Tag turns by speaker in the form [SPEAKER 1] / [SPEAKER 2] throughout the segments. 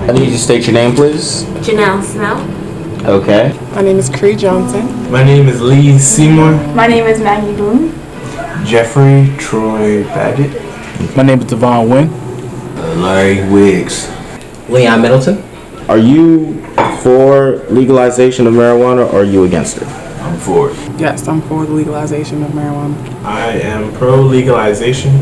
[SPEAKER 1] I need you to state your name, please.
[SPEAKER 2] Janelle Snell.
[SPEAKER 1] Okay.
[SPEAKER 3] My name is Cree Johnson.
[SPEAKER 4] My name is Lee Seymour.
[SPEAKER 5] My name is Maggie Boone.
[SPEAKER 6] Jeffrey Troy Baggett.
[SPEAKER 7] My name is Devon Wynn.
[SPEAKER 6] Larry Wiggs.
[SPEAKER 8] Leon Middleton.
[SPEAKER 1] Are you for legalization of marijuana or are you against it?
[SPEAKER 6] I'm for it.
[SPEAKER 3] Yes, I'm for the legalization of marijuana.
[SPEAKER 4] I am pro legalization.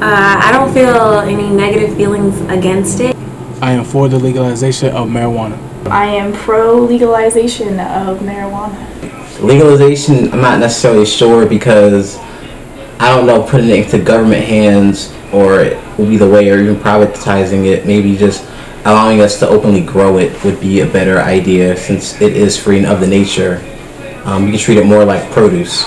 [SPEAKER 2] I don't feel any negative feelings against it.
[SPEAKER 7] I am for the legalization of marijuana.
[SPEAKER 5] I am pro legalization of marijuana.
[SPEAKER 8] Legalization, I'm not necessarily sure because I don't know putting it into government hands or it will be the way, or even privatizing it. Maybe just allowing us to openly grow it would be a better idea since it is free and of the nature. We can treat it more like produce.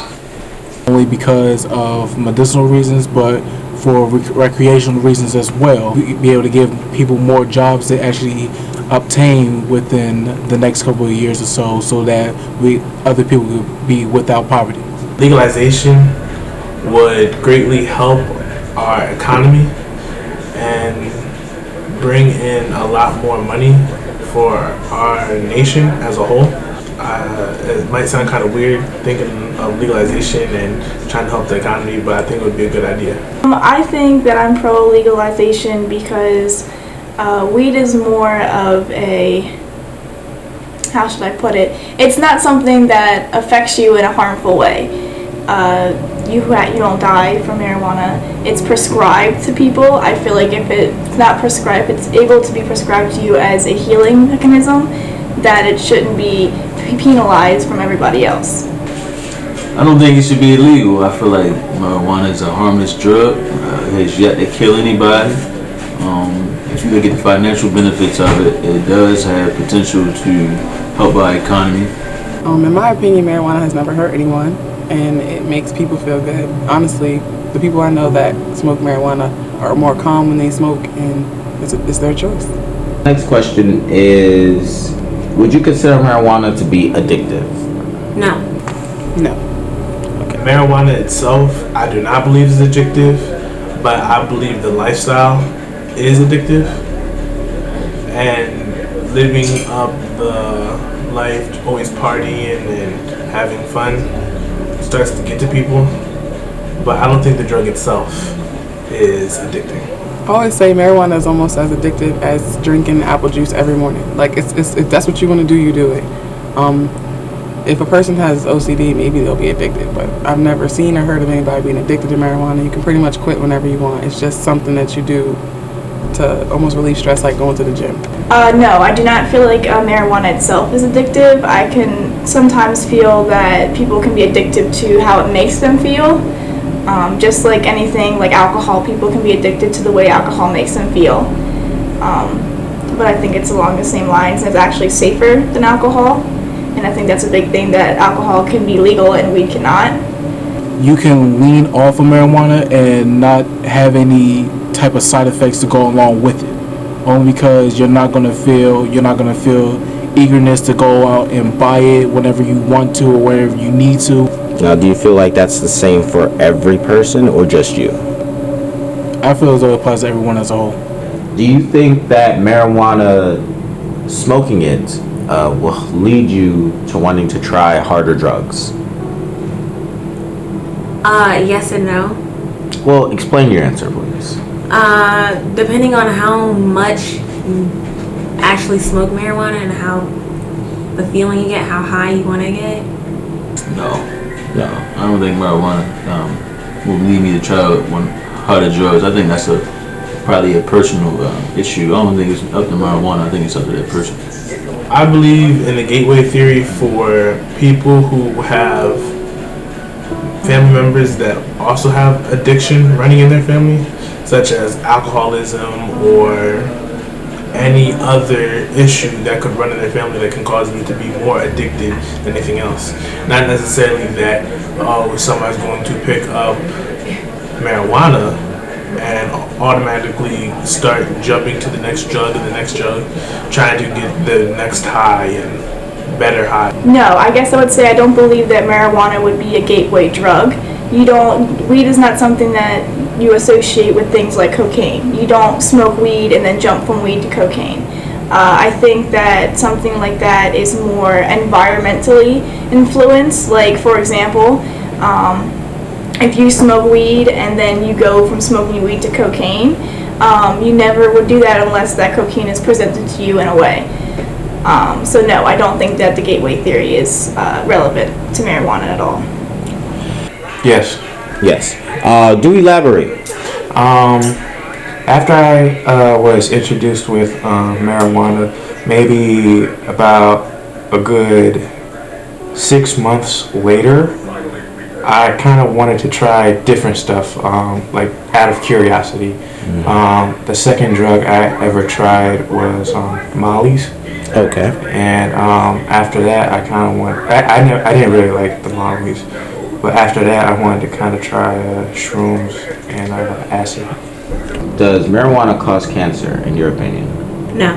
[SPEAKER 7] Only because of medicinal reasons, but for recreational reasons as well. We be able to give people more jobs to actually obtain within the next couple of years or so that other people could be without poverty.
[SPEAKER 4] Legalization would greatly help our economy and bring in a lot more money for our nation as a whole. It might sound kind of weird thinking of legalization and trying to help the economy, but I think it would be a good idea.
[SPEAKER 5] I think that I'm pro legalization because weed is more of a, how should I put it? It's not something that affects you in a harmful way. You don't die from marijuana. It's prescribed to people. I feel like if it's not prescribed, it's able to be prescribed to you as a healing mechanism, that it shouldn't be penalized from everybody else.
[SPEAKER 6] I don't think it should be illegal. I feel like marijuana is a harmless drug. It has yet to kill anybody. If you look at the financial benefits of it, it does have potential to help our economy.
[SPEAKER 3] In my opinion, marijuana has never hurt anyone, and it makes people feel good. Honestly, the people I know that smoke marijuana are more calm when they smoke, and it's their choice.
[SPEAKER 1] Next question is, would you consider marijuana to be addictive?
[SPEAKER 2] No.
[SPEAKER 3] No.
[SPEAKER 4] Marijuana itself, I do not believe is addictive, but I believe the lifestyle is addictive. And living up the life, always partying and having fun, starts to get to people. But I don't think the drug itself is addicting.
[SPEAKER 3] I always say marijuana is almost as addictive as drinking apple juice every morning. Like, if that's what you want to do, you do it. If a person has OCD, maybe they'll be addicted, but I've never seen or heard of anybody being addicted to marijuana. You can pretty much quit whenever you want. It's just something that you do to almost relieve stress, like going to the gym.
[SPEAKER 5] No, I do not feel like marijuana itself is addictive. I can sometimes feel that people can be addicted to how it makes them feel. Just like anything, like alcohol, people can be addicted to the way alcohol makes them feel. But I think it's along the same lines. It's actually safer than alcohol. And I think that's a big thing, that alcohol can be legal and weed cannot.
[SPEAKER 7] You can wean off of marijuana and not have any type of side effects to go along with it. Only because you're not gonna feel eagerness to go out and buy it whenever you want to or wherever you need to.
[SPEAKER 1] Now, do you feel like that's the same for every person or just you?
[SPEAKER 7] I feel as though it applies to everyone as a whole.
[SPEAKER 1] Do you think that marijuana, smoking it, will lead you to wanting to try harder drugs?
[SPEAKER 2] Yes and no.
[SPEAKER 1] Well, explain your answer, please.
[SPEAKER 2] Depending on how much you actually smoke marijuana and how the feeling you get, how high you want to get.
[SPEAKER 6] No, I don't think marijuana will lead me to try one harder drugs. I think that's probably a personal issue. I don't think it's up to marijuana. I think it's up to that person.
[SPEAKER 4] I believe in the gateway theory for people who have family members that also have addiction running in their family, such as alcoholism or any other issue that could run in their family that can cause them to be more addicted than anything else. Not necessarily that somebody's going to pick up marijuana and automatically start jumping to the next drug and the next drug, trying to get the next high and better high.
[SPEAKER 5] No, I guess I would say I don't believe that marijuana would be a gateway drug. Weed is not something that you associate with things like cocaine. You don't smoke weed and then jump from weed to cocaine. I think that something like that is more environmentally influenced. Like, for example, if you smoke weed and then you go from smoking weed to cocaine, you never would do that unless that cocaine is presented to you in a way. So no, I don't think that the gateway theory is relevant to marijuana at all.
[SPEAKER 4] Yes.
[SPEAKER 1] Yes. Do elaborate.
[SPEAKER 4] After I was introduced with marijuana, maybe about a good 6 months later, I kind of wanted to try different stuff, like out of curiosity. The second drug I ever tried was Molly's.
[SPEAKER 1] Okay.
[SPEAKER 4] And after that, I kind of went. I didn't really like the Molly's, but after that, I wanted to kind of try shrooms and acid.
[SPEAKER 1] Does marijuana cause cancer, in your opinion?
[SPEAKER 2] No.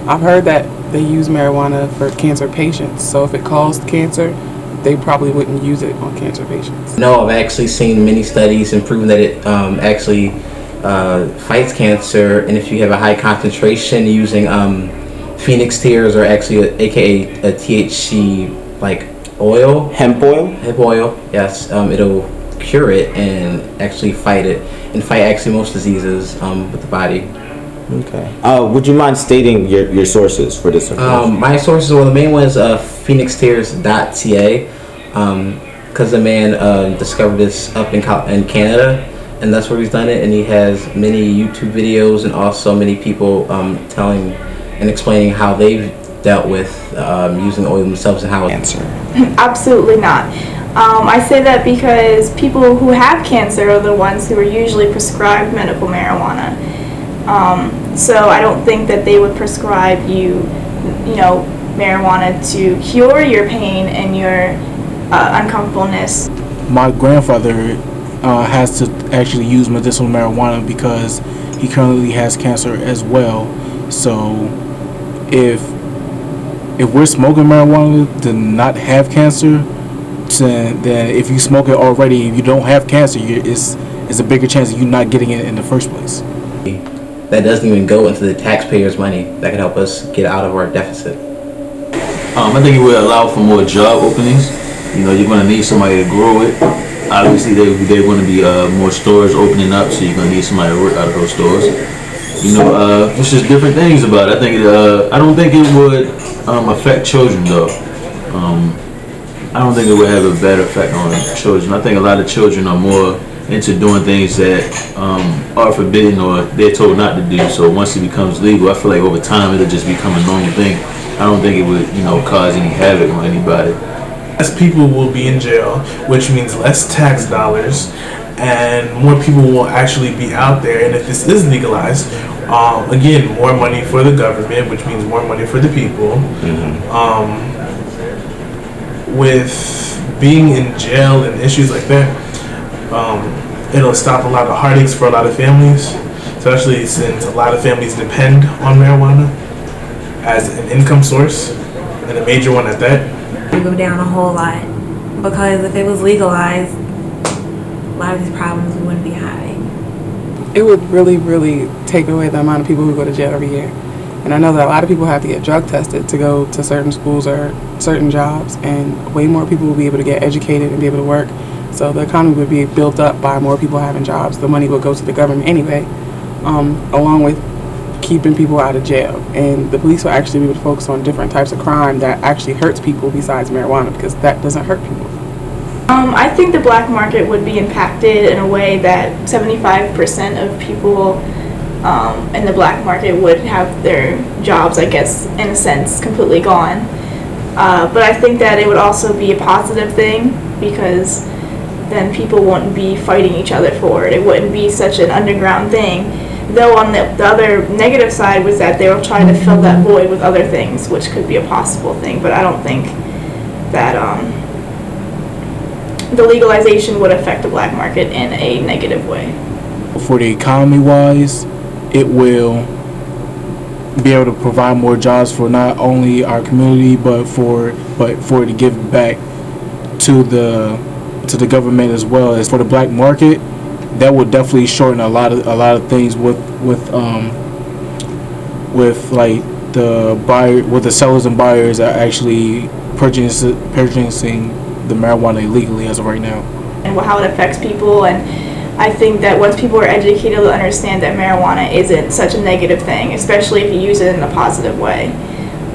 [SPEAKER 3] I've heard that they use marijuana for cancer patients. So if it caused cancer, they probably wouldn't use it on cancer patients.
[SPEAKER 8] No, I've actually seen many studies and proven that it actually fights cancer, and if you have a high concentration using phoenix tears, or actually aka a THC like oil,
[SPEAKER 1] Hemp oil?
[SPEAKER 8] hemp oil, yes, it'll cure it and actually fight it, and fight actually most diseases with the body.
[SPEAKER 1] Okay. Would you mind stating your sources for this information?
[SPEAKER 8] My sources, well, the main one is phoenixtears.ca, because the man discovered this up in Canada, and that's where he's done it, and he has many YouTube videos and also many people telling and explaining how they've dealt with using oil themselves and how
[SPEAKER 1] Cancer.
[SPEAKER 5] Absolutely not. I say that because people who have cancer are the ones who are usually prescribed medical marijuana. So I don't think that they would prescribe you marijuana to cure your pain and your uncomfortableness.
[SPEAKER 7] My grandfather has to actually use medicinal marijuana because he currently has cancer as well. So if we're smoking marijuana to not have cancer, then if you smoke it already, if you don't have cancer, it's a bigger chance of you not getting it in the first place.
[SPEAKER 8] that doesn't even go into the taxpayers' money that can help us get out of our deficit.
[SPEAKER 6] I think it would allow for more job openings. You know, you're going to need somebody to grow it. Obviously, they're going to be more stores opening up, so you're going to need somebody to work out of those stores. You know, it's just different things about it. I think I don't think it would affect children though. I don't think it would have a bad effect on children. I think a lot of children are more into doing things that are forbidden or they're told not to do. So once it becomes legal, I feel like over time it'll just become a normal thing. I don't think it would, cause any havoc on anybody.
[SPEAKER 4] Less people will be in jail, which means less tax dollars, and more people will actually be out there. And if this is legalized, again, more money for the government, which means more money for the people. Mm-hmm. With being in jail and issues like that, it'll stop a lot of heartaches for a lot of families, especially since a lot of families depend on marijuana as an income source, and a major one at that.
[SPEAKER 2] It would go down a whole lot, because if it was legalized, a lot of these problems wouldn't be having.
[SPEAKER 3] It would really, really take away the amount of people who go to jail every year. And I know that a lot of people have to get drug tested to go to certain schools or certain jobs, and way more people will be able to get educated and be able to work. So the economy would be built up by more people having jobs. The money would go to the government anyway, along with keeping people out of jail. And the police will actually be able to focus on different types of crime that actually hurts people besides marijuana, because that doesn't hurt people.
[SPEAKER 5] I think the black market would be impacted in a way that 75% of people in the black market would have their jobs, I guess, in a sense, completely gone. But I think that it would also be a positive thing, because then people wouldn't be fighting each other for it. It wouldn't be such an underground thing. Though on the other negative side was that they were trying to fill that void with other things, which could be a possible thing. But I don't think that the legalization would affect the black market in a negative way.
[SPEAKER 7] For the economy wise, it will be able to provide more jobs for not only our community, but for it to give back to the government as well. As for the black market, that would definitely shorten a lot of things with like the buyer, with the sellers and buyers are actually purchasing the marijuana illegally as of right now.
[SPEAKER 5] And how it affects people. And I think that once people are educated, they'll understand that marijuana isn't such a negative thing, especially if you use it in a positive way.